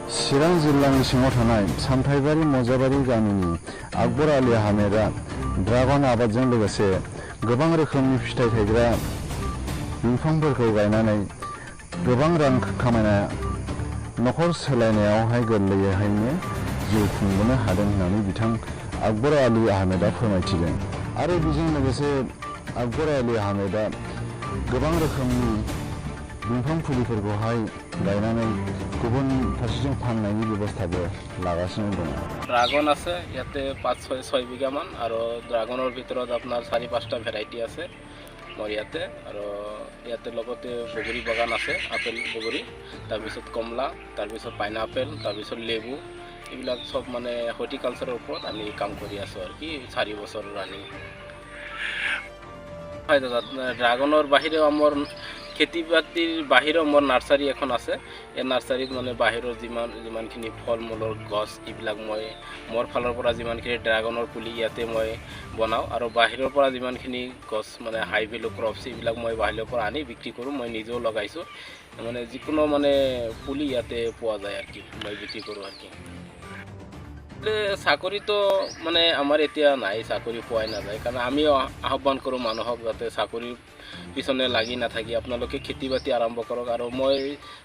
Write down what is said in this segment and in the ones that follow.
चिरां जिल्लानि सिङाव थानाय सामथाइबारि मजाबारि गामिनि आकबर आली आहमेदा ड्रागन आबादजों लोगोसे गोबां रोखोमनि फिथाइ थायग्रा बिफांफोरखौ गायनानै गोबां रां खामायना नखर सोलायनायावहाय गोरलैयैनो जिउ खुंबोनो हादों होननानै बिथां आकबर आली आहमेदा फोरमायथिदों। आरो बेजों लोगोसे आकबर आली आहमेदा गोबां रोखोमनि बिफां फुलिफोरखौहाय गायनानै गुबुन फारसेथिं फाननायनि बेबस्थाबो लागासिनो दङ। ড্রাগন আছে ইয়াতে ৫-৬ বিঘামান আৰু ড্ৰাগনৰ ভিতৰত আপোনাৰ ৪-৫টা ভেৰাইটি আছে মোৰ ইয়াতে। আৰু ইয়াতে লগতে বগৰী বাগান আছে, আপেল বগৰী, তাৰপিছত কমলা, তাৰপিছত পাইনাপেল, তাৰপিছত লেবু, এইবিলাক চব মানে হৰ্টিকালচাৰৰ ওপৰত আমি কাম কৰি আছোঁ আৰু কি ৪ বছৰ ৰানিং। হয় দাদা, ড্ৰাগনৰ বাহিৰেও আমাৰ খেতি বাতিৰ বাহিৰেও মোৰ নাৰ্চাৰী এখন আছে। এই নাৰ্চাৰীত মানে বাহিৰৰ যিমানখিনি ফল মূলৰ গছ এইবিলাক মই মোৰ ফালৰ পৰা যিমানখিনি ড্ৰাগনৰ পুলি ইয়াতে মই বনাওঁ, আৰু বাহিৰৰ পৰা যিমানখিনি গছ মানে হাই ভেলু ক্ৰপছ এইবিলাক মই বাহিৰৰ পৰা আনি বিক্ৰী কৰোঁ। মই নিজেও লগাইছোঁ, মানে যিকোনো মানে পুলি ইয়াতে পোৱা যায় আৰু কি মই বিক্ৰী কৰোঁ আৰু কি। চাকৰিটো মানে আমাৰ এতিয়া নাই, চাকৰি পোৱাই নাযায়। কাৰণ আমিও আহ্বান কৰোঁ মানুহক যাতে চাকৰিৰ পিছনে লাগি নাথাকি আপোনালোকে খেতি বাতি আৰম্ভ কৰক। আৰু মই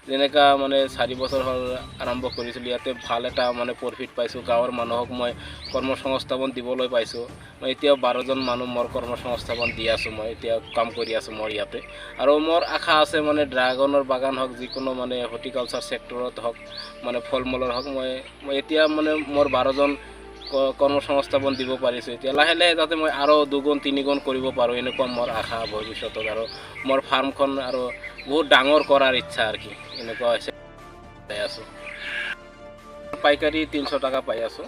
যেনেকুৱা মানে ৪ বছৰ হ'ল আৰম্ভ কৰিছিলোঁ, ইয়াতে ভাল এটা মানে প্ৰফিট পাইছোঁ। গাঁৱৰ মানুহক মই কৰ্মসংস্থাপন দিবলৈ পাইছোঁ। মই এতিয়াও 12জন মানুহ মোৰ কৰ্মসংস্থাপন দি আছোঁ, মই এতিয়া কাম কৰি আছোঁ মোৰ ইয়াতে। আৰু মোৰ আশা আছে মানে ড্ৰাগনৰ বাগান হওক, যিকোনো মানে হৰ্টিকালচাৰ ছেক্টৰত হওক, মানে ফল মূলৰ হওক, মই এতিয়া মানে মোৰ 12জন কৰ্মসংস্থাপন দিব পাৰিছোঁ। এতিয়া লাহে লাহে যাতে মই আৰু 2-3 গুণ কৰিব পাৰোঁ, এনেকুৱা মোৰ আশা ভৱিষ্যতত। আৰু মোৰ ফাৰ্মখন আৰু বহুত ডাঙৰ কৰাৰ ইচ্ছা আৰু কি, এনেকুৱা হৈছে পাই আছোঁ। পাইকাৰী 300 টকা পাই আছোঁ,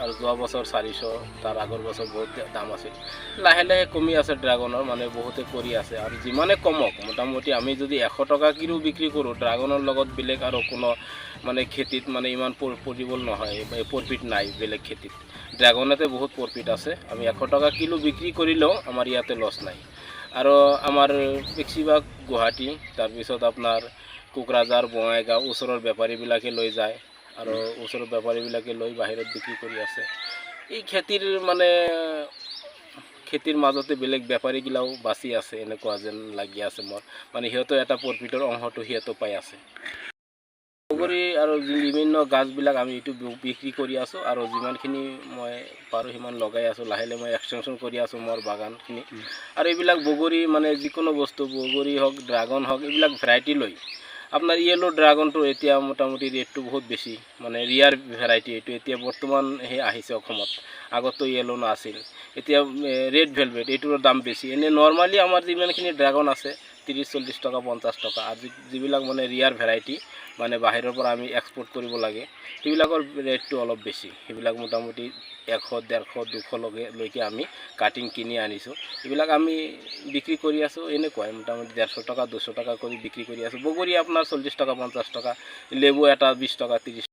আৰু যোৱা বছৰ 400, তাৰ আগৰ বছৰ বহুত দাম আছিল। লাহে লাহে কমি আছে ড্ৰাগনৰ, মানে বহুতে কৰি আছে। আৰু যিমানে কমক, মোটামুটি আমি যদি 100 টকা কিলো বিক্ৰী কৰোঁ, ড্ৰাগনৰ লগত বেলেগ আৰু কোনো মানে খেতিত মানে ইমান পজিবল নহয়, প্ৰফিট নাই বেলেগ খেতিত। ড্ৰাগনতে বহুত প্ৰফিট আছে। আমি 100 টকা কিলো বিক্ৰী কৰিলেও আমাৰ ইয়াতে লছ নাই। আৰু আমাৰ বেছিভাগ গুৱাহাটী, তাৰপিছত আপোনাৰ কোকৰাঝাৰ, বঙাইগাঁও ওচৰৰ বেপাৰীবিলাকে লৈ যায়, আৰু ওচৰৰ বেপাৰীবিলাকে লৈ বাহিৰত বিক্ৰী কৰি আছে। এই খেতিৰ মাজতে বেলেগ বেপাৰীগিলাও বাচি আছে, এনেকুৱা যেন লাগি আছে মোৰ। মানে সিহঁতৰ এটা প্ৰফিটৰ অংশটো সিহঁতো পাই আছে। বগৰী আৰু বিভিন্ন গাছবিলাক আমি এইটো বিক্ৰী কৰি আছোঁ, আৰু যিমানখিনি মই পাৰোঁ সিমান লগাই আছোঁ। লাহে লাহে মই এক্সটেনশ্যন কৰি আছোঁ মোৰ বাগানখিনি। আৰু এইবিলাক বগৰী মানে যিকোনো বস্তু, বগৰী হওক, ড্ৰাগন হওক, এইবিলাক ভেৰাইটি লৈ আপোনাৰ য়েলো ড্ৰাগনটো এতিয়া মোটামুটি ৰেটটো বহুত বেছি, মানে ৰিয়াৰ ভেৰাইটি এইটো। এতিয়া বৰ্তমান আহিছে অসমত, আগতো য়েলো নাছিল। এতিয়া ৰেড ভেলভেট এইটোৰ দাম বেছি। এনেই নৰ্মালি আমাৰ যিমানখিনি ড্ৰাগন আছে 30-40 টকা, 50 টকা। আৰু যিবিলাক মানে ৰিয়াৰ ভেৰাইটি, মানে বাহিৰৰ পৰা আমি এক্সপৰ্ট কৰিব লাগে, সেইবিলাকৰ ৰেটটো অলপ বেছি। সেইবিলাক মোটামুটি 100, 150, 200লৈকে আমি কাটিং কিনি আনিছোঁ। এইবিলাক আমি বিক্ৰী কৰি আছোঁ এনেকুৱাই, মোটামুটি 150 টকা, 200 টকা কৰি বিক্ৰী কৰি আছোঁ। বগৰী আপোনাৰ 40 টকা, 50 টকা, লেবু এটা 20 টকা, 30